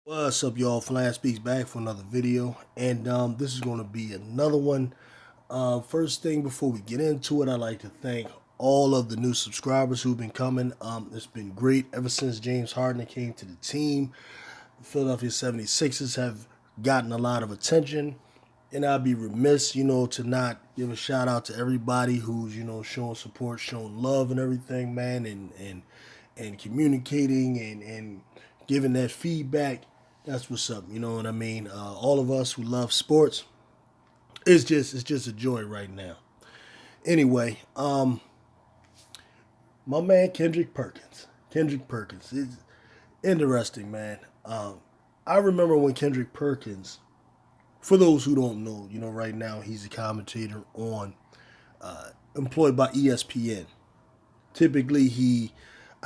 What's up, y'all? Flash Speaks back for another video, and this is going to be another one. First thing before we get into it, I'd like to thank all of the new subscribers who've been coming. It's been great ever since James Harden came to the team. The Philadelphia 76ers have gotten a lot of attention, and I'd be remiss, to not give a shout out to everybody who's, showing support, showing love and everything, man, and communicating and giving that feedback. That's what's up. You know what I mean? All of us who love sports, it's just a joy right now. Anyway, my man Kendrick Perkins. Kendrick Perkins is interesting, man. I remember when Kendrick Perkins, for those who don't know, right now he's a commentator on employed by ESPN. Typically,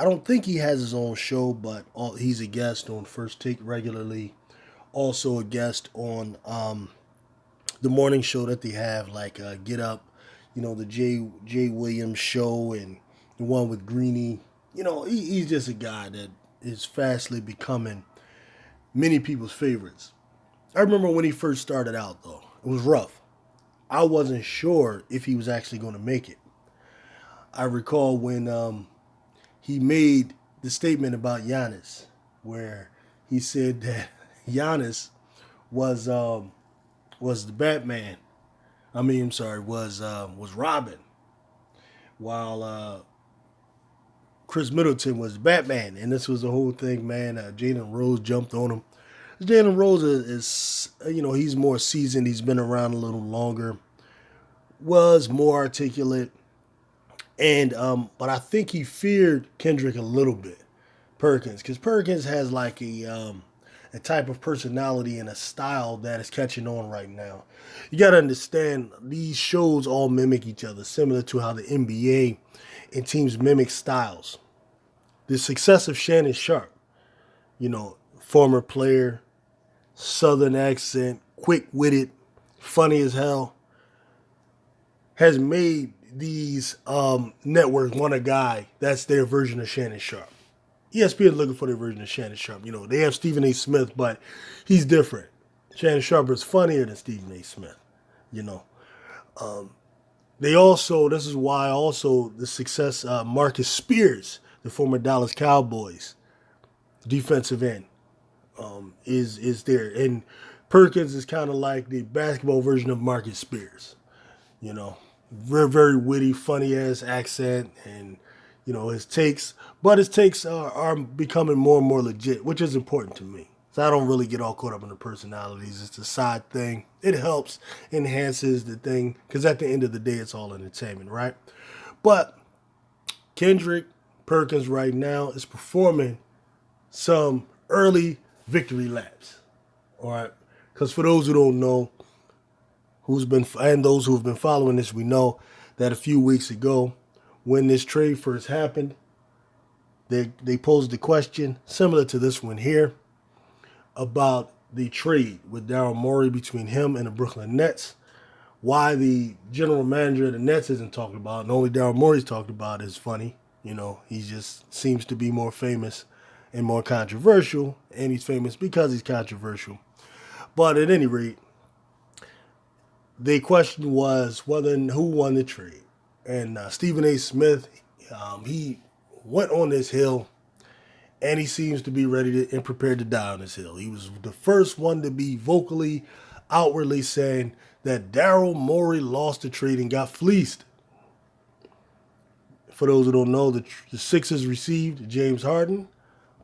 I don't think he has his own show, but he's a guest on First Take regularly. Also a guest on the morning show that they have, like Get Up, the Jay Williams show, and the one with Greeny. He's just a guy that is fastly becoming many people's favorites. I remember when he first started out, though. It was rough. I wasn't sure if he was actually going to make it. I recall when he made the statement about Giannis, where he said that Giannis was the Batman. I'm sorry, was Robin, while Chris Middleton was Batman, and this was the whole thing, man. Jalen Rose jumped on him. Jalen Rose is, he's more seasoned. He's been around a little longer. Was more articulate, and but I think he feared Kendrick a little bit, Perkins, because Perkins has like a type of personality and a style that is catching on right now. You got to understand, these shows all mimic each other, similar to how the NBA and teams mimic styles. The success of Shannon Sharp, former player, southern accent, quick witted, funny as hell, has made these networks want a guy that's their version of Shannon Sharp. ESPN is looking for their version of Shannon Sharp. They have Stephen A. Smith, but he's different. Shannon Sharp is funnier than Stephen A. Smith. You know, they also, this is why also the success, Marcus Spears, the former Dallas Cowboys defensive end, is there. And Perkins is kind of like the basketball version of Marcus Spears. Very, very witty, funny ass accent, and his takes. But his takes are becoming more and more legit, which is important to me. So I don't really get all caught up in the personalities. It's a side thing. It helps, enhances the thing, because at the end of the day, it's all entertainment, right? But Kendrick Perkins right now is performing some early victory laps, all right? Because for those who don't know, and those who have been following this, we know that a few weeks ago, when this trade first happened, they posed a question similar to this one here about the trade with Daryl Morey between him and the Brooklyn Nets. Why the general manager of the Nets isn't talked about, and only Daryl Morey's talked about, is funny. He just seems to be more famous and more controversial, and he's famous because he's controversial. But at any rate, the question was whether and who won the trade. And Stephen A. Smith, he went on this hill, and he seems to be ready to and prepared to die on this hill. He was the first one to be vocally, outwardly saying that Daryl Morey lost the trade and got fleeced. For those who don't know, the Sixers received James Harden,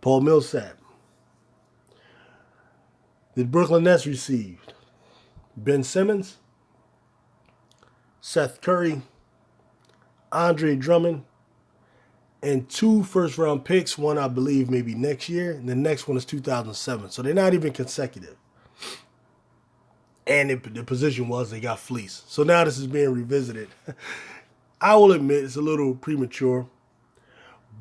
Paul Millsap. The Brooklyn Nets received Ben Simmons, Seth Curry, Andre Drummond, and 2 first-round picks. One, I believe, maybe next year, and the next one is 2007. So they're not even consecutive. And the position was they got fleeced. So now this is being revisited. I will admit it's a little premature,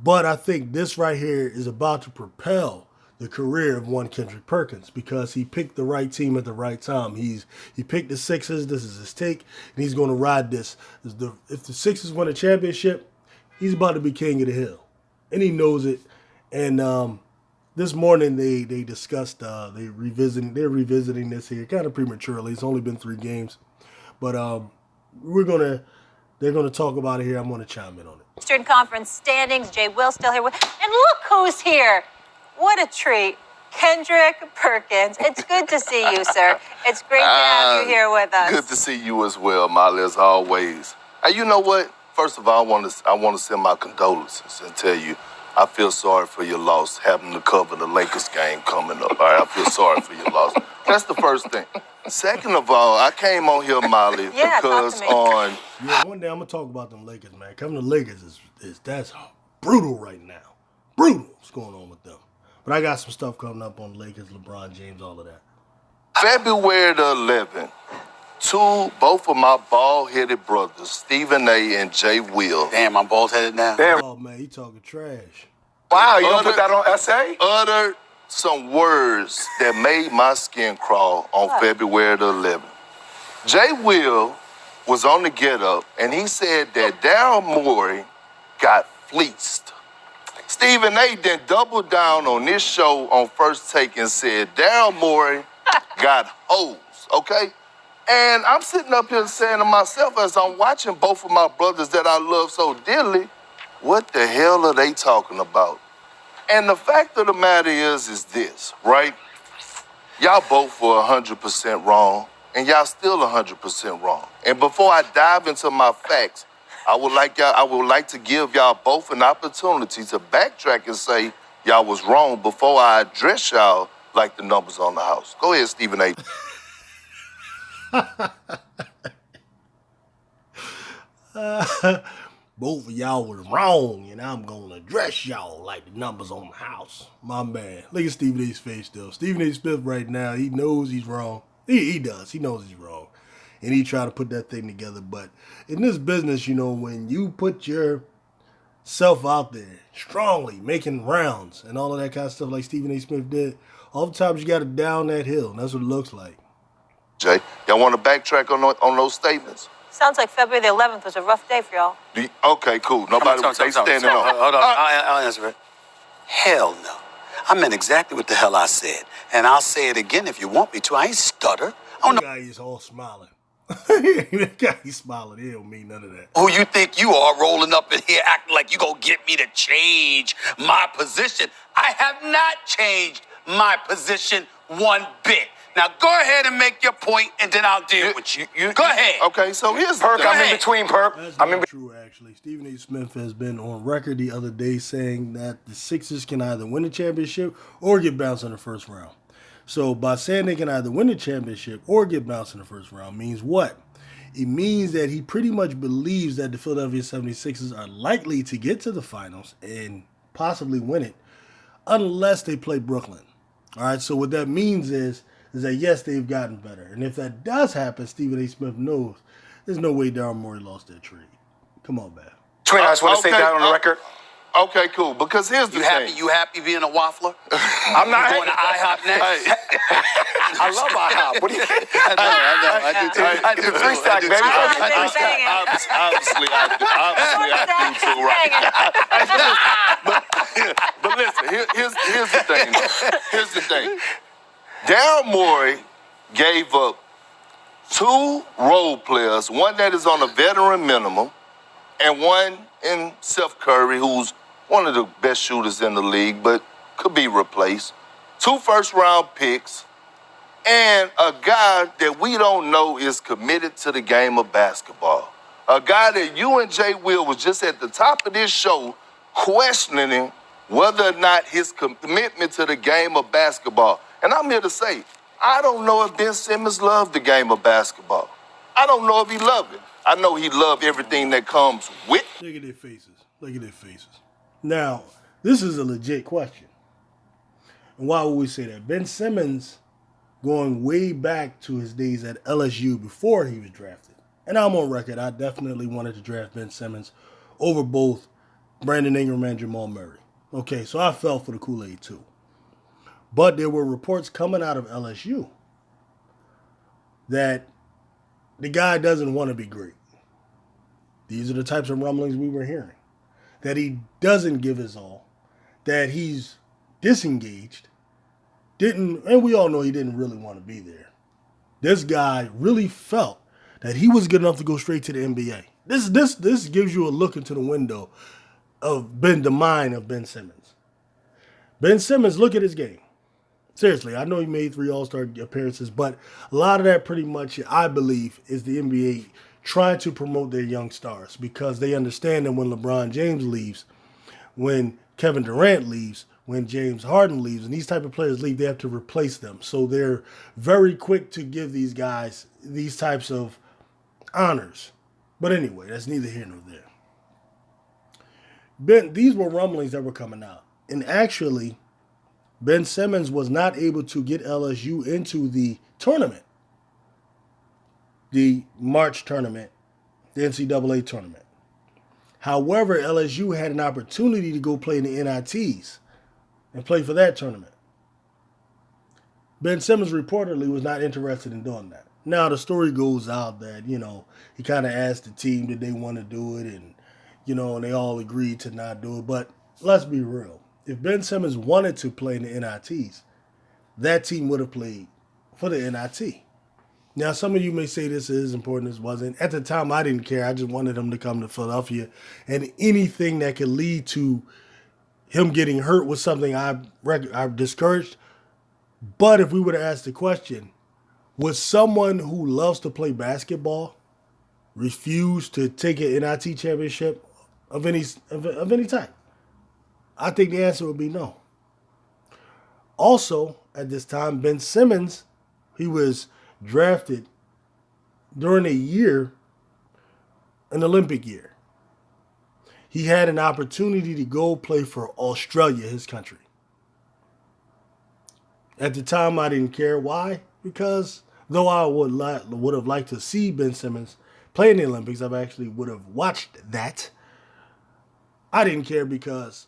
but I think this right here is about to propel the career of one Kendrick Perkins, because he picked the right team at the right time. He picked the Sixers. This is his take, and he's going to ride this. If the Sixers win a championship, he's about to be king of the hill, and he knows it. And this morning they discussed they're revisiting this here kind of prematurely. It's only been 3 games, but we're gonna they're gonna talk about it here. I'm gonna chime in on it. Eastern Conference standings. Jay Will still here with, and look who's here! What a treat, Kendrick Perkins. It's good to see you, sir. It's great to have you here with us. Good to see you as well, Molly, as always. And you know what? First of all, I want to send my condolences and tell you I feel sorry for your loss, having to cover the Lakers game coming up. All right, I feel sorry for your loss. That's the first thing. Second of all, I came on here, Molly, because on... Yeah, one day I'm going to talk about them Lakers, man. Coming to Lakers is that's brutal right now. Brutal what's going on with them. But I got some stuff coming up on the Lakers, LeBron James, all of that. February the 11th, both of my bald-headed brothers, Stephen A. and Jay Will. Damn, I'm bald-headed now. Damn. Oh, man, he talking trash. Wow, you don't put that on SA? Uttered some words that made my skin crawl on February the 11th. Jay Will was on the get-up, and he said that Daryl Morey got fleeced. Stephen A. then doubled down on this show on First Take and said Daryl Morey got hoes, okay? And I'm sitting up here saying to myself as I'm watching both of my brothers that I love so dearly, what the hell are they talking about? And the fact of the matter is this, right? Y'all both were 100% wrong, and y'all still 100% wrong. And before I dive into my facts, I would like to give y'all both an opportunity to backtrack and say y'all was wrong before I address y'all like the numbers on the house. Go ahead, Stephen A. Both of y'all was wrong, and I'm gonna address y'all like the numbers on the house. My man. Look at Stephen A's face still. Stephen A. Smith right now, he knows he's wrong. He does. He knows he's wrong. And he tried to put that thing together. But in this business, you know, when you put yourself out there strongly, making rounds and all of that kind of stuff like Stephen A. Smith did, oftentimes you got to down that hill. And that's what it looks like. Jay, y'all want to backtrack on those statements? Sounds like February the 11th was a rough day for y'all. Okay, cool. Nobody was standing on. Hold on, I'll answer it. Hell no. I meant exactly what the hell I said. And I'll say it again if you want me to. I ain't stutter. That guy is all smiling. That guy, he's smiling. He don't mean none of that. Who you think you are rolling up in here acting like you gonna get me to change my position? I have not changed my position one bit. Now go ahead and make your point, and then I'll deal with you. Go ahead. Okay, so here's Perk. I'm in between, Perk. That's not true, actually. Stephen A. Smith has been on record the other day saying that the Sixers can either win the championship or get bounced in the first round. So by saying they can either win the championship or get bounced in the first round means what? It means that he pretty much believes that the Philadelphia 76ers are likely to get to the finals and possibly win it unless they play Brooklyn. All right, so what that means is that, yes, they've gotten better. And if that does happen, Stephen A. Smith knows there's no way Daryl Morey lost that trade. Come on, man. Twin, I just want to say that on the record. Okay, cool. Because here's the thing. You happy being a waffler? I'm not going to IHOP next. I love IHOP. What do you think? I know. I do too. I do three-stack, baby. Obviously, I do too, right? But listen, here's the thing. Here's the thing. Daryl Morey gave up 2 role players, one that is on a veteran minimum, and one in Seth Curry, who's one of the best shooters in the league, but could be replaced. 2 first-round picks, and a guy that we don't know is committed to the game of basketball. A guy that you and Jay Will was just at the top of this show questioning whether or not his commitment to the game of basketball. And I'm here to say, I don't know if Ben Simmons loved the game of basketball. I don't know if he loved it. I know he loved everything that comes with. Look at their faces. Look at their faces. Now, this is a legit question. And why would we say that? Ben Simmons, going way back to his days at LSU before he was drafted. And I'm on record, I definitely wanted to draft Ben Simmons over both Brandon Ingram and Jamal Murray. Okay, so I fell for the Kool-Aid too. But there were reports coming out of LSU that the guy doesn't want to be great. These are the types of rumblings we were hearing. That he doesn't give his all. That he's disengaged, and we all know he didn't really want to be there. This guy really felt that he was good enough to go straight to the NBA. This gives you a look into the window of the mind of Ben Simmons. Ben Simmons, look at his game. Seriously, I know he made 3 All-Star appearances, but a lot of that pretty much, I believe, is the NBA trying to promote their young stars because they understand that when LeBron James leaves, when Kevin Durant leaves, when James Harden leaves, and these type of players leave, they have to replace them. So they're very quick to give these guys these types of honors. But anyway, that's neither here nor there. These were rumblings that were coming out. And actually, Ben Simmons was not able to get LSU into the tournament, the March tournament, the NCAA tournament. However, LSU had an opportunity to go play in the NITs and play for that tournament. Ben Simmons reportedly was not interested in doing that. Now, the story goes out that, he kind of asked the team did they want to do it, and, and they all agreed to not do it. But let's be real. If Ben Simmons wanted to play in the NITs, that team would have played for the NIT. Now, some of you may say this is important, this wasn't. At the time, I didn't care. I just wanted him to come to Philadelphia. And anything that could lead to him getting hurt was something I've discouraged. But if we would have asked the question, would someone who loves to play basketball refuse to take an NIT championship of any type? I think the answer would be no. Also, at this time, Ben Simmons, he was drafted during an Olympic year. He had an opportunity to go play for Australia, his country. At the time, I didn't care. Why? Because though I would have liked to see Ben Simmons play in the Olympics, I actually would have watched that. I didn't care because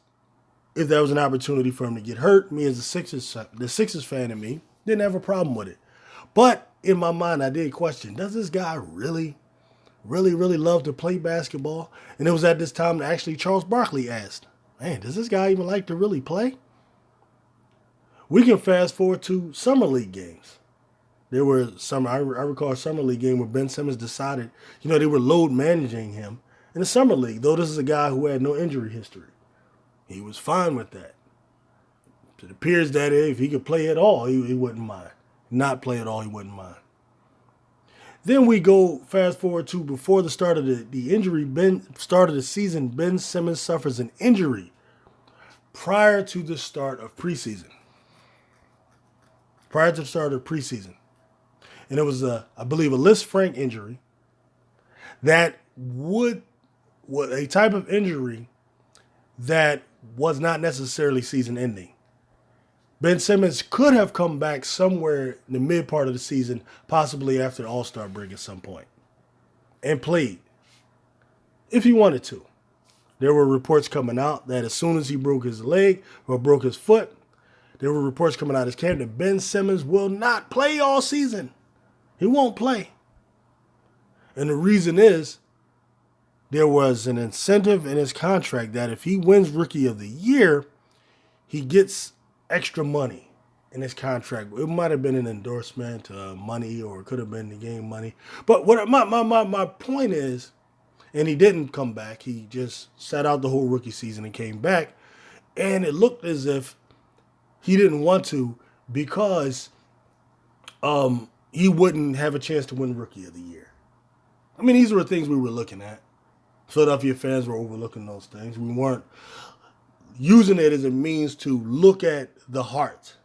if there was an opportunity for him to get hurt, me as the Sixers fan in me didn't have a problem with it. But in my mind, I did question, does this guy really love to play basketball? And it was at this time that actually Charles Barkley asked, man, does this guy even like to really play? We can fast forward to Summer League games. There were I recall a Summer League game where Ben Simmons decided, they were load managing him in the Summer League, though this is a guy who had no injury history. He was fine with that. It appears that if he could play at all, he wouldn't mind. Not play at all, he wouldn't mind. Then we go fast forward to before the start of the injury, start of the season, Ben Simmons suffers an injury prior to the start of preseason. And it was, I believe, a Liz Frank injury that was a type of injury that was not necessarily season ending. Ben Simmons could have come back somewhere in the mid part of the season, possibly after the All-Star break at some point, and played if he wanted to. There were reports coming out that as soon as he broke his leg or broke his foot, there were reports coming out of camp that Ben Simmons will not play all season. He won't play. And the reason is there was an incentive in his contract that if he wins Rookie of the Year, he gets extra money in his contract. It might have been an endorsement money, or it could have been the game money. But what my point is, and he didn't come back. He just sat out the whole rookie season and came back. And it looked as if he didn't want to because he wouldn't have a chance to win Rookie of the Year. I mean, these were things we were looking at. Philadelphia fans were overlooking those things. We weren't using it as a means to look at the heart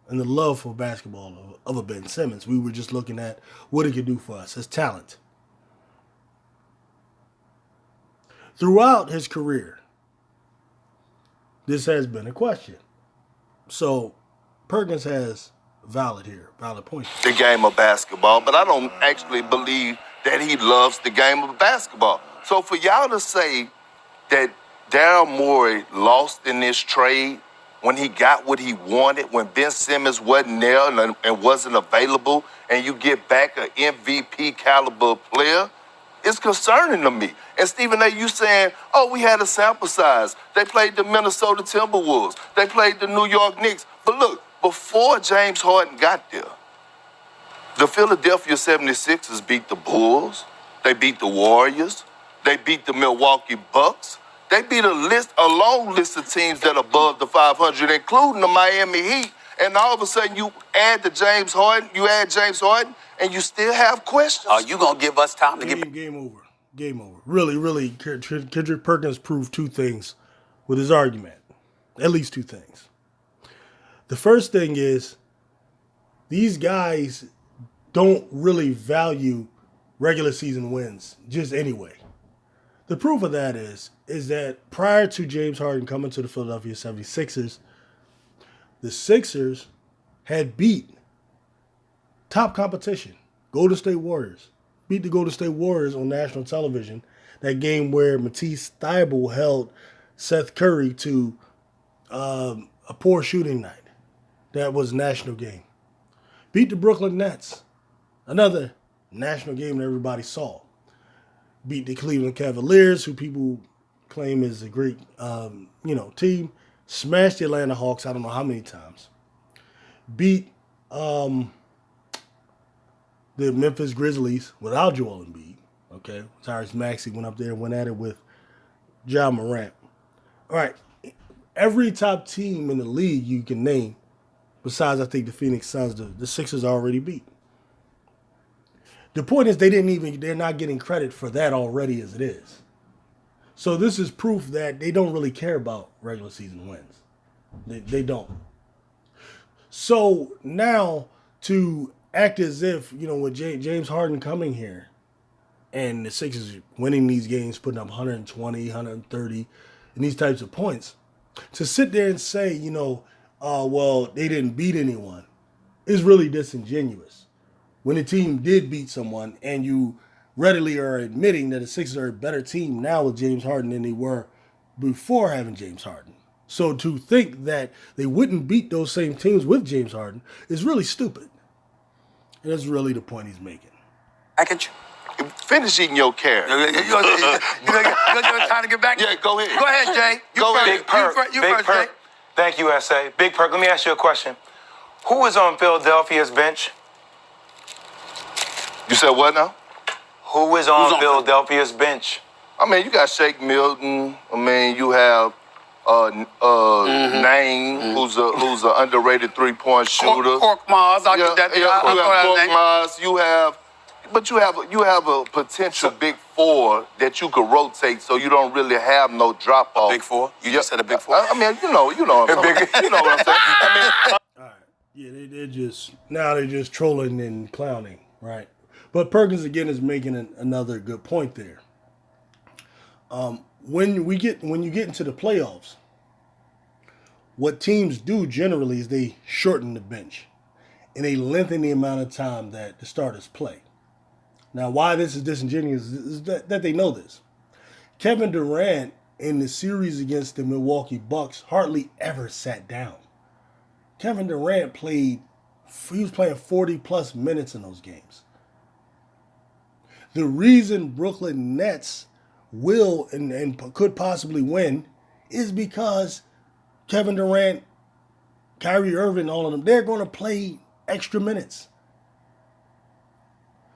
and the love for basketball of a Ben Simmons. We were just looking at what he could do for us, his talent. Throughout his career, this has been a question. So Perkins has valid point. The game of basketball, but I don't actually believe that he loves the game of basketball. So for y'all to say that Daryl Morey lost in this trade when he got what he wanted, when Ben Simmons wasn't there and wasn't available, and you get back an MVP caliber player, It's concerning to me. And Stephen A., you saying, oh, we had a sample size. They played the Minnesota Timberwolves. They played the New York Knicks. But look, before James Harden got there, the Philadelphia 76ers beat the Bulls. They beat the Warriors. They beat the Milwaukee Bucks. They beat a long list of teams that are above the 500, including the Miami Heat. And all of a sudden, you add James Harden, and you still have questions. Are you going to give us time to get... Game over. Game over. Really, Kendrick Perkins proved two things with his argument. At least two things. The first thing is, these guys don't really value regular season wins just anyway. The proof of that is that prior to James Harden coming to the Philadelphia 76ers, the Sixers had beat top competition, Golden State Warriors. Beat the Golden State Warriors on national television. That game where Matisse Thybulle held Seth Curry to a poor shooting night. That was a national game. Beat the Brooklyn Nets. Another national game that everybody saw. Beat the Cleveland Cavaliers, who people claim is a great, team. Smashed the Atlanta Hawks, I don't know how many times. Beat the Memphis Grizzlies without Joel Embiid. Okay, Tyrese Maxey went up there and went at it with Ja Morant. All right, every top team in the league you can name, besides I think the Phoenix Suns, the Sixers already beat. The point is they're not getting credit for that already as it is. So this is proof that they don't really care about regular season wins. They don't. So now to act as if, with James Harden coming here and the Sixers winning these games, putting up 120, 130, and these types of points, to sit there and say, they didn't beat anyone is really disingenuous. When the team did beat someone and you readily are admitting that the Sixers are a better team now with James Harden than they were before having James Harden. So to think that they wouldn't beat those same teams with James Harden is really stupid. And that's really the point he's making. I can... Finish eating your carrot. You got time to get back? Yeah, go ahead. Go ahead, Jay. Go ahead. Big Perk. You Big first, Perk. Jay. Thank you, S.A. Big Perk, let me ask you a question. Who was on Philadelphia's bench? You said what now? Who is on Philadelphia's bench? I mean, you got Shake Milton. I mean, you have Name, who's an underrated 3-point shooter. Cork Mars. I'll get that. You have Cork Mars. You have a potential big four that you could rotate, so you don't really have no drop off. Big four? You just said a big four? I mean, you know what I'm saying. You know what I'm saying. I mean, all right. Yeah, they're just trolling and clowning, right? But Perkins again is making another good point there. When you get into the playoffs, what teams do generally is they shorten the bench and they lengthen the amount of time that the starters play. Now, why this is disingenuous is that they know this. Kevin Durant in the series against the Milwaukee Bucks hardly ever sat down. Kevin Durant he was playing 40 plus minutes in those games. The reason Brooklyn Nets will and could possibly win is because Kevin Durant, Kyrie Irving, all of them, they're going to play extra minutes.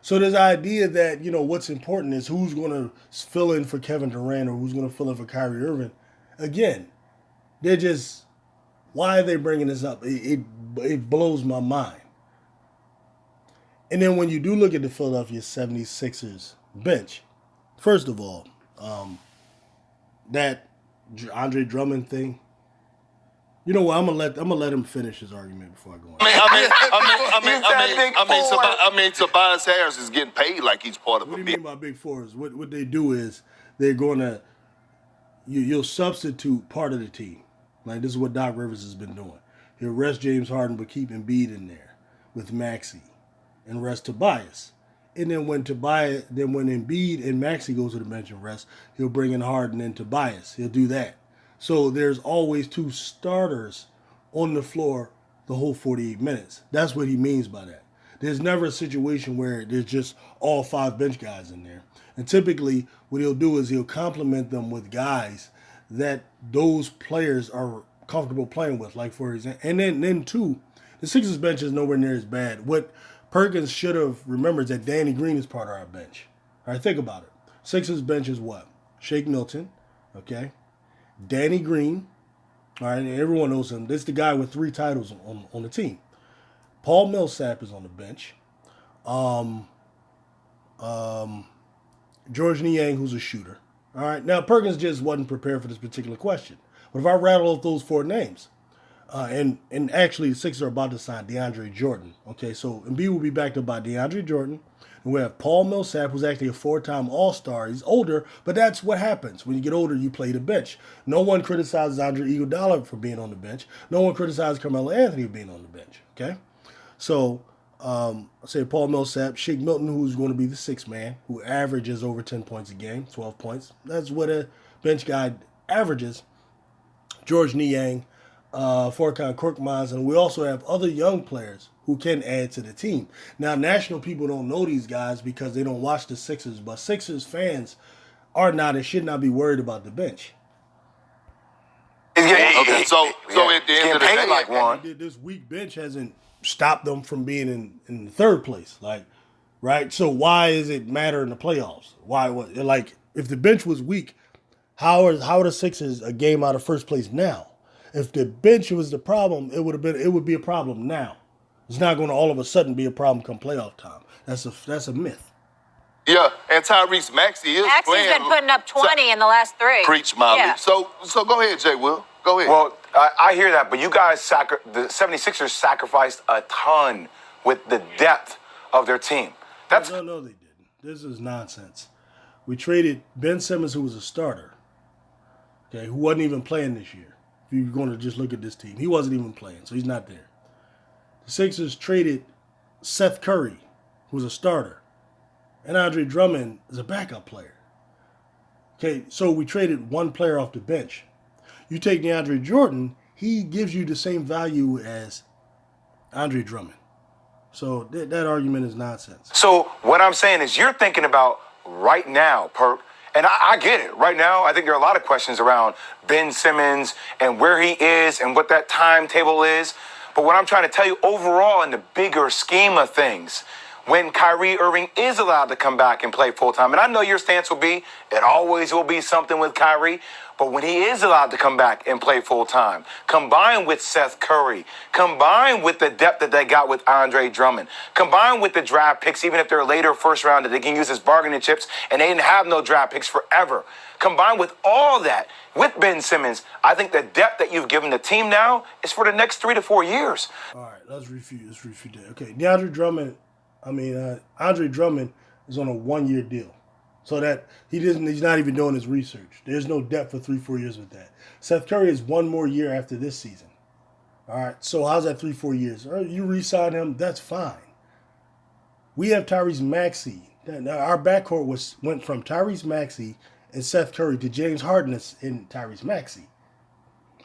So this idea that, what's important is who's going to fill in for Kevin Durant or who's going to fill in for Kyrie Irving. Again, why are they bringing this up? It blows my mind. And then when you do look at the Philadelphia 76ers bench, first of all, that Andre Drummond thing, you know what? I'm gonna let him finish his argument before I go on. I mean, Tobias Harris is getting paid like he's part of. What do you mean by big fours? What they do is they're gonna you'll substitute part of the team. Like this is what Doc Rivers has been doing. He'll rest James Harden but keep Embiid in there with Maxey and rest Tobias. And then when Embiid and Maxey go to the bench and rest, he'll bring in Harden and Tobias. He'll do that. So there's always two starters on the floor the whole 48 minutes. That's what he means by that. There's never a situation where there's just all 5 bench guys in there. And typically, what he'll do is he'll complement them with guys that those players are comfortable playing with. Like, for example, and then too, the Sixers bench is nowhere near as bad. What Perkins should have remembered is that Danny Green is part of our bench. All right, think about it. Sixers bench is what? Shake Milton, okay? Danny Green, all right, and everyone knows him. This is the guy with 3 titles on the team. Paul Millsap is on the bench. George Niang, who's a shooter. All right, now Perkins just wasn't prepared for this particular question. But if I rattle off those 4 names, and actually the Sixers are about to sign DeAndre Jordan. Okay, so Embiid will be backed up by DeAndre Jordan. And we have Paul Millsap, who's actually a 4-time All-Star. He's older, but that's what happens. When you get older, you play the bench. No one criticizes Andre Iguodala for being on the bench. No one criticizes Carmelo Anthony for being on the bench. Okay? So, I say Paul Millsap, Shake Milton, who's going to be the 6th man, who averages over 10 points a game, 12 points. That's what a bench guy averages. George Niang, Furkan Korkmaz, and we also have other young players who can add to the team. Now, national people don't know these guys because they don't watch the Sixers, but Sixers fans are not and should not be worried about the bench. Okay, so at the end of the day, like one. This weak bench hasn't stopped them from being in the 3rd place, like, right? So why does it matter in the playoffs? Why, like, if the bench was weak, how are the Sixers a game out of 1st place now? If the bench was the problem, it would be a problem now. It's not going to all of a sudden be a problem come playoff time. That's a myth. yeah, and Tyrese Maxey is Maxey's playing. been putting up 20 in the last 3. Preach, Molly. Yeah. So go ahead, Jay Will. Go ahead. Well, I hear that, but you guys, the 76ers sacrificed a ton with the depth of their team. That's No, they didn't. This is nonsense. We traded Ben Simmons, who was a starter, okay, who wasn't even playing this year. If you're going to just look at this team, he wasn't even playing, so he's not there. The Sixers traded Seth Curry, who's a starter, and Andre Drummond is a backup player. Okay, so we traded one player off the bench. You take DeAndre Jordan, he gives you the same value as Andre Drummond. So that argument is nonsense. So what I'm saying is you're thinking about right now, Perk, and I get it. Right now, I think there are a lot of questions around Ben Simmons and where he is and what that timetable is. But what I'm trying to tell you overall in the bigger scheme of things, when Kyrie Irving is allowed to come back and play full-time, and I know your stance will be, it always will be something with Kyrie, but when he is allowed to come back and play full-time, combined with Seth Curry, combined with the depth that they got with Andre Drummond, combined with the draft picks, even if they're later first round, that they can use as bargaining chips, and they didn't have no draft picks forever. Combined with all that, with Ben Simmons, I think the depth that you've given the team now is for the next 3 to 4 years. All right, let's refute that. Okay, Andre Drummond is on a 1-year deal. So that he's not even doing his research. There's no depth for 3-4 years with that. Seth Curry is 1 more year after this season. All right, so how's that 3-4 years? All right, you re-sign him, that's fine. We have Tyrese Maxey. Now, our backcourt went from Tyrese Maxey and Seth Curry to James Harden and Tyrese Maxey.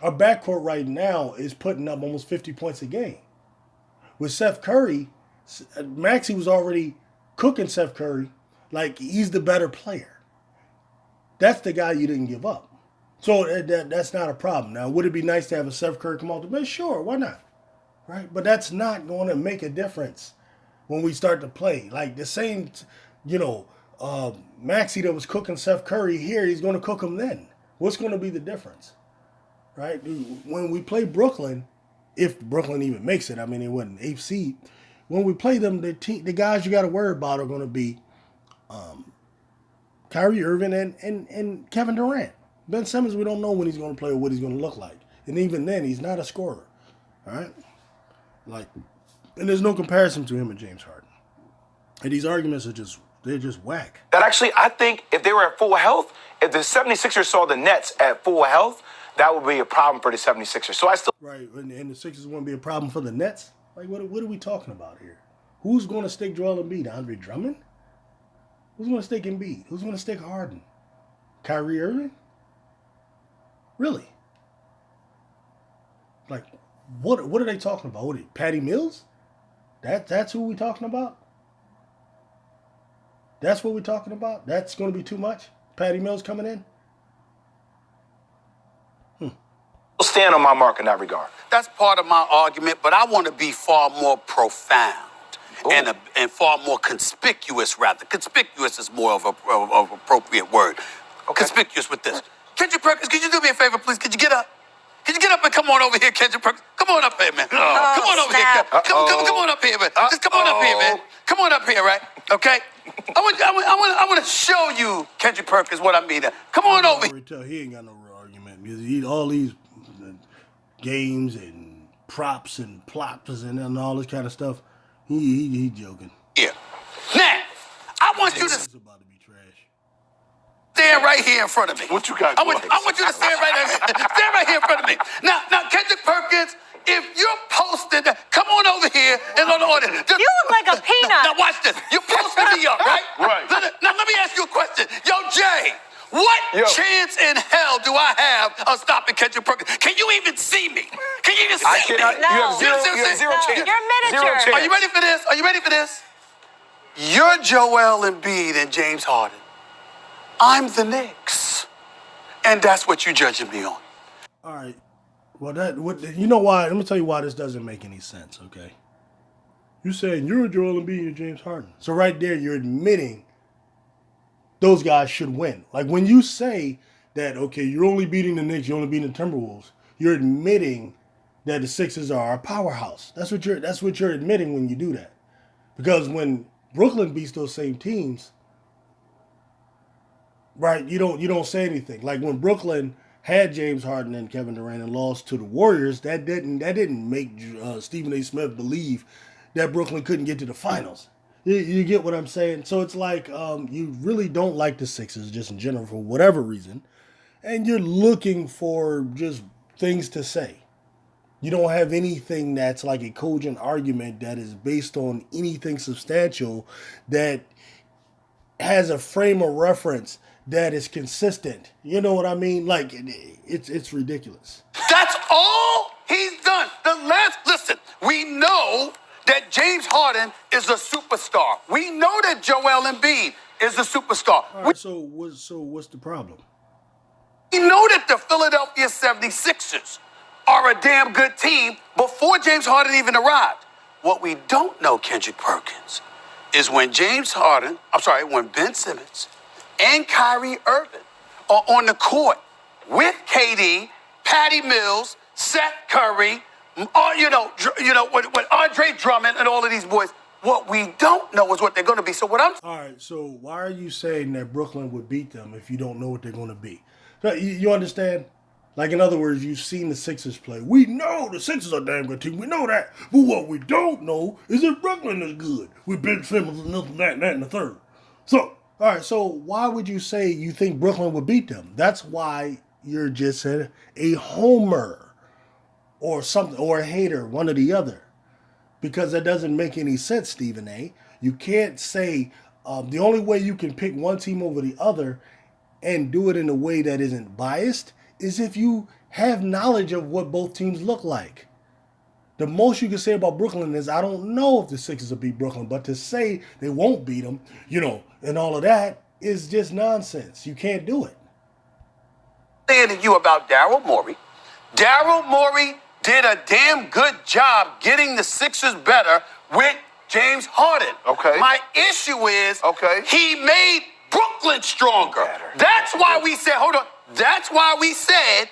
Our backcourt right now is putting up almost 50 points a game. With Seth Curry, Maxey was already cooking Seth Curry like he's the better player. That's the guy you didn't give up. So that's not a problem. Now, would it be nice to have a Seth Curry come off the bench? Sure, why not? Right? But that's not going to make a difference when we start to play. Like the same, Maxey that was cooking Seth Curry here, he's going to cook him then. What's going to be the difference? Right? When we play Brooklyn, if Brooklyn even makes it, I mean, it wasn't 8th seed. When we play them, the guys you got to worry about are going to be Kyrie Irving and Kevin Durant. Ben Simmons, we don't know when he's going to play or what he's going to look like. And even then, he's not a scorer. All right? And there's no comparison to him and James Harden. And these arguments they're just whack. That actually, I think if they were at full health, if the 76ers saw the Nets at full health, that would be a problem for the 76ers. So I still... Right, and the Sixers wouldn't be a problem for the Nets? Like, what are we talking about here? Who's going to stick Joel Embiid? Andre Drummond? Who's going to stick Embiid? Who's going to stick Harden? Kyrie Irving? Really? Like, what are they talking about? Patty Mills? That's who we talking about? That's what we're talking about? That's going to be too much? Patty Mills coming in? I'll stand on my mark in that regard. That's part of my argument, but I want to be far more profound and far more conspicuous, rather. Conspicuous is more of an appropriate word. Okay. Conspicuous with this. Kendrick Perkins, could you do me a favor, please? Could you get up? Could you get up and come on over here, Kendrick Perkins? Come on up here, man. Come on over here. Come on up here, man. Just come on up here, man. Come on up here, right? Okay? I want to show you, Kendrick Perkins, what I mean. Come on over here. He ain't got no real argument because all these games and props and plops and all this kind of stuff, he joking. Yeah. Now, I want you to about to be trash. stand right here in front of me. What you got I going? want you to stand right here in front of me. Now, Kendrick Perkins, if you're posted, come on over here and on the audience. You look like a peanut. Now watch this. You're posting me up, right? Right. Now let me ask you a question. Yo, Jay, what chance in hell do I have of stopping Kendrick Perkins? Can you even see me? Can you even see me? No. You have zero chance. You're miniature. Zero chance. Are you ready for this? Are you ready for this? You're Joel Embiid and James Harden. I'm the Knicks. And that's what you're judging me on. All right. Well, you know why? Let me tell you why this doesn't make any sense, okay? You're saying you're Joel Embiid and James Harden. So right there, you're admitting those guys should win. Like when you say that, okay, you're only beating the Knicks, you're only beating the Timberwolves, you're admitting that the Sixers are a powerhouse. That's what you're admitting when you do that. Because when Brooklyn beats those same teams, right, you don't say anything. Like when Brooklyn had James Harden and Kevin Durant and lost to the Warriors, that didn't make Stephen A. Smith believe that Brooklyn couldn't get to the finals. You get what I'm saying? So it's like you really don't like the Sixers just in general for whatever reason, and you're looking for just things to say. You don't have anything that's like a cogent argument that is based on anything substantial that has a frame of reference that is consistent. You know what I mean? Like, it's ridiculous. That's all he's done. Listen, we know that James Harden is a superstar. We know that Joel Embiid is a superstar. All right, so what's the problem? We know that the Philadelphia 76ers are a damn good team before James Harden even arrived. What we don't know, Kendrick Perkins, is when when Ben Simmons and Kyrie Irving are on the court with KD, Patty Mills, Seth Curry, with Andre Drummond and all of these boys. What we don't know is what they're going to be. So all right, so why are you saying that Brooklyn would beat them if you don't know what they're going to be? So you understand? Like, in other words, you've seen the Sixers play. We know the Sixers are a damn good team. We know that. But what we don't know is if Brooklyn is good. With Ben Simmons and that, and the third. So, all right, so why would you say you think Brooklyn would beat them? That's why you're just a homer or something, or a hater, one or the other. Because that doesn't make any sense, Stephen A. You can't say the only way you can pick one team over the other and do it in a way that isn't biased is if you have knowledge of what both teams look like. The most you can say about Brooklyn is, I don't know if the Sixers will beat Brooklyn, but to say they won't beat them, and all of that is just nonsense. You can't do it. saying to you about Daryl Morey. Daryl Morey did a damn good job getting the Sixers better with James Harden. Okay. My issue is he made Brooklyn stronger. That's why we said, hold on. That's why we said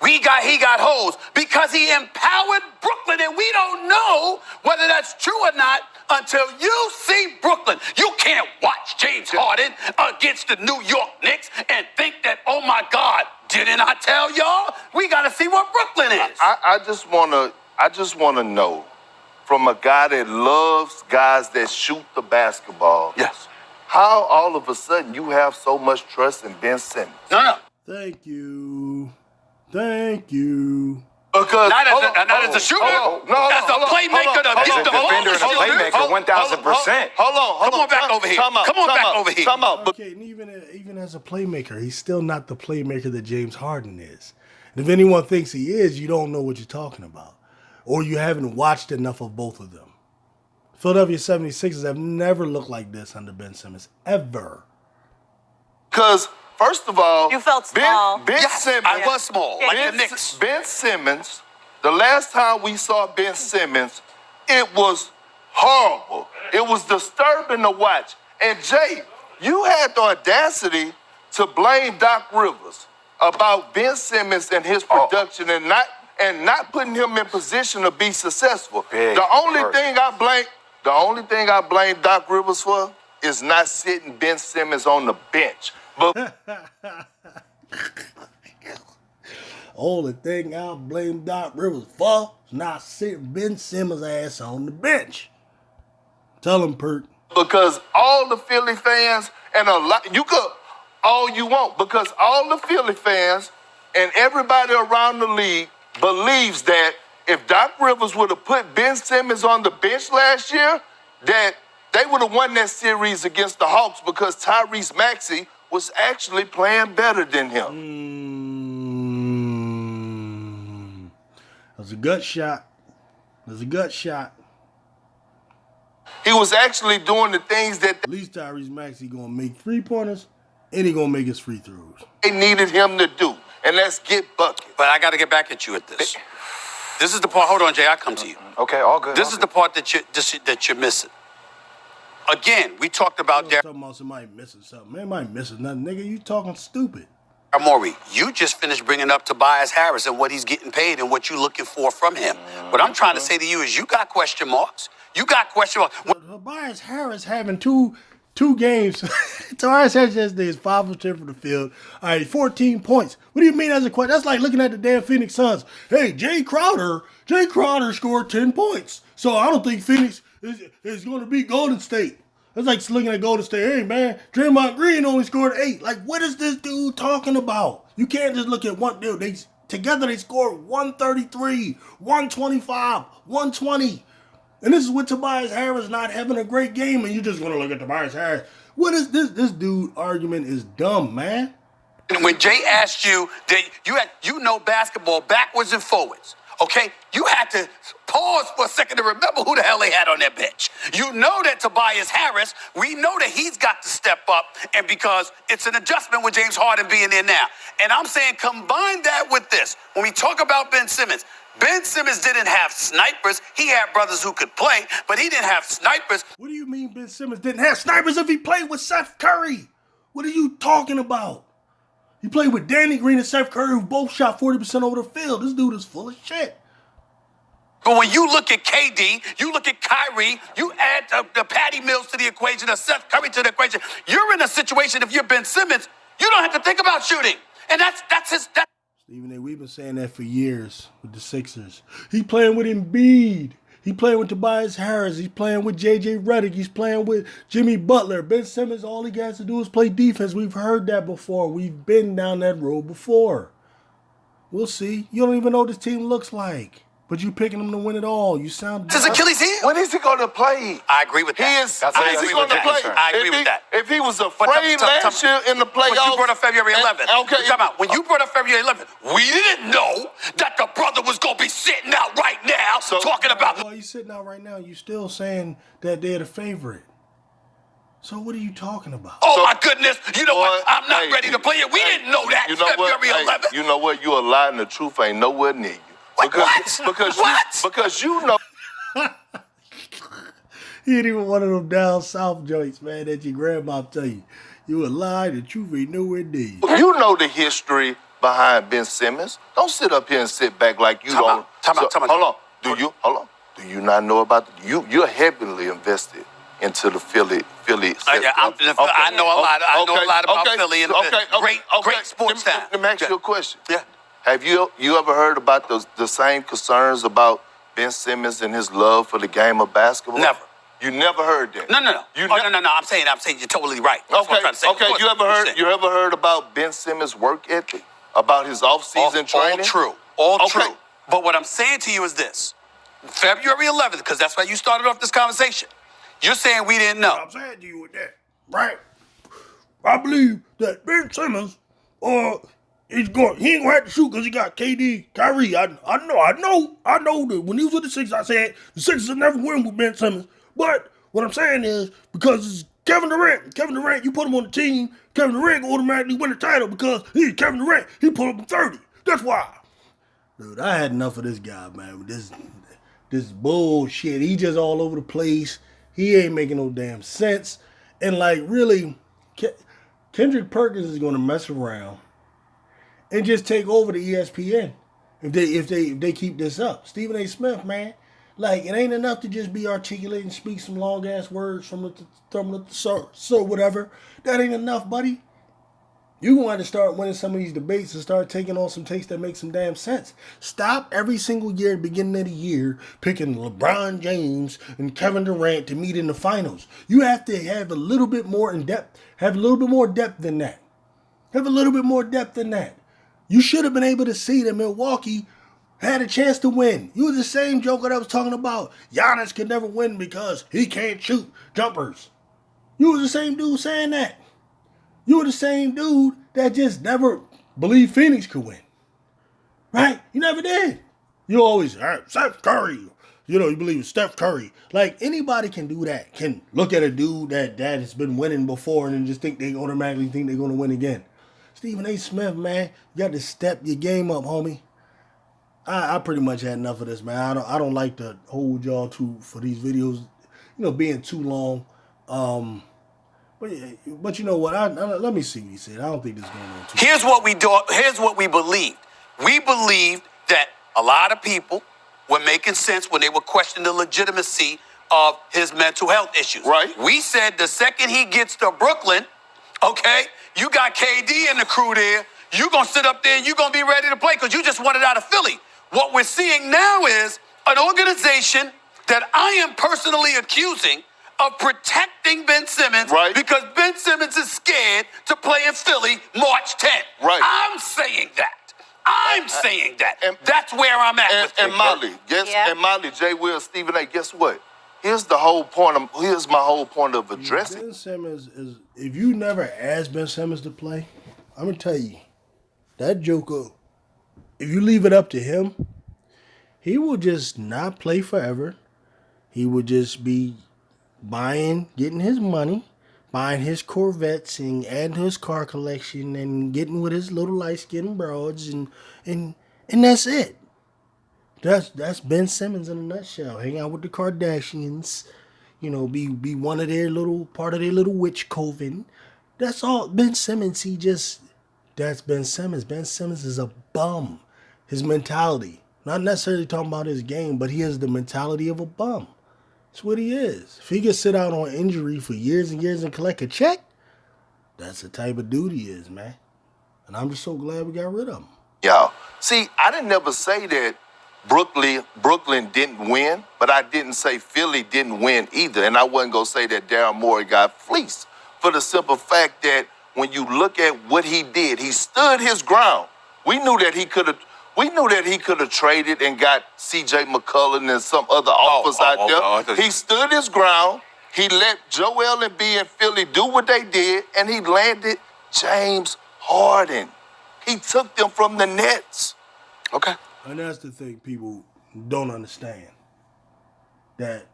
he got hoes, because he empowered Brooklyn, and we don't know whether that's true or not until you see Brooklyn. You can't watch James Harden against the New York Knicks and think that, oh my God, didn't I tell y'all? We got to see what Brooklyn is. I just wanna know, from a guy that loves guys that shoot the basketball. Yes. How all of a sudden you have so much trust in Ben Simmons? No. Thank you. Because not as a shooter, as a playmaker, As a defender and a playmaker, 1,000%. Hold on. Come on back over here. Come on back over here. Okay, and even as a playmaker, he's still not the playmaker that James Harden is. And if anyone thinks he is, you don't know what you're talking about. Or you haven't watched enough of both of them. Philadelphia 76ers have never looked like this under Ben Simmons, ever. Because, first of all, You felt small. Ben Yes, Simmons. I was small, like the Knicks. Ben Simmons, the last time we saw Ben Simmons, it was horrible. It was disturbing to watch. And Jay, you had the audacity to blame Doc Rivers about Ben Simmons and his production and not putting him in position to be successful. The only thing I blame Doc Rivers for is not sitting Ben Simmons on the bench. But Only thing I blame Doc Rivers for is not sitting Ben Simmons' ass on the bench. Tell him, Perk. because all the Philly fans and a lot, you could all you want, because all the Philly fans and everybody around the league believes that if Doc Rivers would have put Ben Simmons on the bench last year, that they would have won that series against the Hawks because Tyrese Maxey was actually playing better than him. That's a gut shot. That's a gut shot. He was actually doing the things that At least Tyrese Maxey gonna make 3-pointers and he gonna make his free throws. they needed him to do. And let's get buckets. But I got to get back at you at this. This is the part. Hold on, Jay. I come to you. Okay, all good. This is the part that you're missing. Again, we talked about Talking about somebody missing something. Man, somebody missing nothing. Nigga, you talking stupid. Maury, you just finished bringing up Tobias Harris and what he's getting paid and what you're looking for from him. What I'm trying to say to you is you got question marks. You got question marks. Tobias Harris having two games. Tobias Harris yesterday is 5 of 10 from the field. All right, 14 points. What do you mean as a question? That's like looking at the damn Phoenix Suns. Hey, Jay Crowder scored 10 points. So I don't think Phoenix is going to beat Golden State. That's like looking at Golden State. Hey, man, Draymond Green only scored 8. Like, what is this dude talking about? You can't just look at one dude. Together they scored 133, 125, 120. And this is with Tobias Harris not having a great game, and you're just going to look at Tobias Harris. What is this? This dude argument is dumb, man. When Jay asked you that you know basketball backwards and forwards, okay? You had to pause for a second to remember who the hell they had on their bench. You know that Tobias Harris, we know that he's got to step up, and because it's an adjustment with James Harden being there now. And I'm saying combine that with this. When we talk about Ben Simmons didn't have snipers. He had brothers who could play, but he didn't have snipers. What do you mean Ben Simmons didn't have snipers if he played with Seth Curry? What are you talking about? He played with Danny Green and Seth Curry, who both shot 40% over the field. This dude is full of shit. But when you look at KD, you look at Kyrie, you add the Patty Mills to the equation, or Seth Curry to the equation, you're in a situation, if you're Ben Simmons, you don't have to think about shooting. And that's his... Stephen A., we've been saying that for years with the Sixers. He playing with Embiid. He playing with Tobias Harris. He's playing with J.J. Redick. He's playing with Jimmy Butler. Ben Simmons, all he has to do is play defense. We've heard that before. We've been down that road before. We'll see. You don't even know what this team looks like. But you picking him to win it all. You sound... This is Achilles heel. When is he going to play? I agree with that. I agree with that. If he was afraid last year in the playoffs... But you brought up February 11th. Okay. Time out. When you brought up February 11th, we didn't know that the brother was going to be sitting out right now talking about... Well, he's sitting out right now. You still saying that they're the favorite. So what are you talking about? Oh, my goodness. You know what? I'm not ready to play it. We didn't know that February 11th. You know what? You're a lie and the truth ain't nowhere near you. Because you know... He ain't even one of them down south joints, man, that your grandma tell you. You a lie, the truth ain't nowhere near you. You know the history behind Ben Simmons. Don't sit up here and sit back like you don't... Time out. Hold on. Do you not know about... You're heavily invested into the Philly... I know a lot. I know a lot about Philly and great sports town. Let me ask you a question. Yeah. Have you ever heard about the same concerns about Ben Simmons and his love for the game of basketball? Never. You never heard that? No. No. I'm saying you're totally right. That's what I'm trying to say. Okay. You ever heard about Ben Simmons' work ethic? About his off-season training? All true. But what I'm saying to you is this. February 11th, because that's why you started off this conversation. You're saying we didn't know. I'm saying to you with that, right? I believe that Ben Simmons, he ain't gonna have to shoot because he got KD, Kyrie. I know that when he was with the Sixers, I said the Sixers will never win with Ben Simmons. But what I'm saying is, because it's Kevin Durant, you put him on the team, Kevin Durant automatically win the title because he's Kevin Durant. He put up 30. That's why. Dude, I had enough of this guy, man. This bullshit. He just all over the place. He ain't making no damn sense. And like, really, Kendrick Perkins is going to mess around and just take over the ESPN if they keep this up. Stephen A. Smith, man, like, it ain't enough to just be articulate and speak some long ass words from the whatever. That ain't enough, buddy. You going to have to start winning some of these debates and start taking on some takes that make some damn sense. Stop every single year, beginning of the year, picking LeBron James and Kevin Durant to meet in the finals. You have to have a little bit more in depth. Have a little bit more depth than that. Have a little bit more depth than that. You should have been able to see that Milwaukee had a chance to win. You were the same joker that was talking about Giannis could never win because he can't shoot jumpers. You were the same dude saying that. You were the same dude that just never believed Phoenix could win. Right? You never did. You always, Steph Curry. You know, you believe in Steph Curry. Like, anybody can do that. Can look at a dude that has been winning before and then just automatically think they're going to win again. Stephen A. Smith, man, you got to step your game up, homie. I pretty much had enough of this, man. I don't like to hold y'all for these videos, being too long. But you know what? Let me see what he said. I don't think this is going on too. Here's what we do. Here's what we believed. We believed that a lot of people were making sense when they were questioning the legitimacy of his mental health issues. Right. We said the second he gets to Brooklyn, okay, you got KD and the crew there. You're going to sit up there and you're going to be ready to play because you just wanted out of Philly. What we're seeing now is an organization that I am personally accusing of protecting Ben Simmons, right, because Ben Simmons is scared to play in Philly March 10th. Right. I'm saying that. And that's where I'm at. And Molly, and Molly, J. Will, Stephen A. Guess what? Here's my whole point of addressing. Ben Simmons is. If you never asked Ben Simmons to play, I'm gonna tell you, that joker. If you leave it up to him, he will just not play forever. He will just be getting his money, buying his Corvettes and adding to his car collection and getting with his little light-skinned broads and that's it. That's Ben Simmons in a nutshell. Hang out with the Kardashians, be one of their part of their little witch coven. That's all. Ben Simmons, that's Ben Simmons. Ben Simmons is a bum. His mentality. Not necessarily talking about his game, but he has the mentality of a bum. That's what he is. If he can sit out on injury for years and years and collect a check, that's the type of dude he is, man. And I'm just so glad we got rid of him. Y'all, see, I didn't never say that Brooklyn didn't win, but I didn't say Philly didn't win either. And I wasn't going to say that Daryl Morey got fleeced for the simple fact that when you look at what he did, he stood his ground. We knew that he could have traded and got C.J. McCollum and some other offers out there. He stood his ground. He let Joel Embiid and Philly do what they did, and he landed James Harden. He took them from the Nets. Okay. And that's the thing people don't understand. That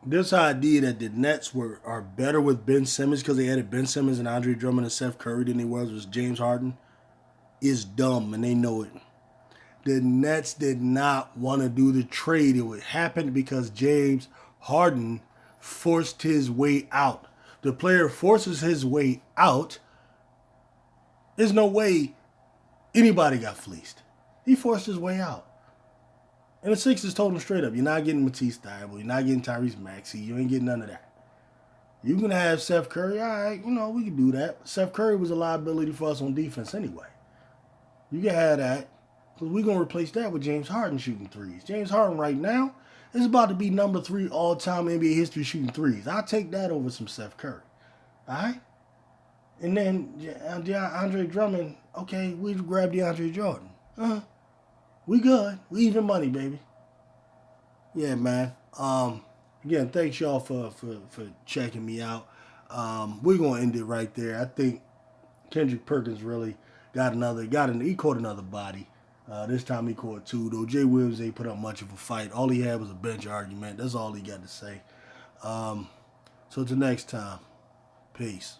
this idea that the Nets are better with Ben Simmons because they added Ben Simmons and Andre Drummond and Steph Curry than they was James Harden is dumb, and they know it. The Nets did not want to do the trade. It happened because James Harden forced his way out. The player forces his way out. There's no way anybody got fleeced. He forced his way out. And the Sixers told him straight up, you're not getting Matisse Thybulle, you're not getting Tyrese Maxey, you ain't getting none of that. You can have Steph Curry, all right, we can do that. Steph Curry was a liability for us on defense anyway. You can have that. Because we're going to replace that with James Harden shooting threes. James Harden right now is about to be number 3 all-time NBA history shooting threes. I'll take that over some Steph Curry. All right? And then Andre Drummond, okay, we grab DeAndre Jordan. We good. We even money, baby. Yeah, man. Again, thanks y'all for checking me out. We're going to end it right there. I think Kendrick Perkins really he caught another body. This time he caught 2, though. Jay Williams ain't put up much of a fight. All he had was a bench argument. That's all he got to say. So till next time, peace.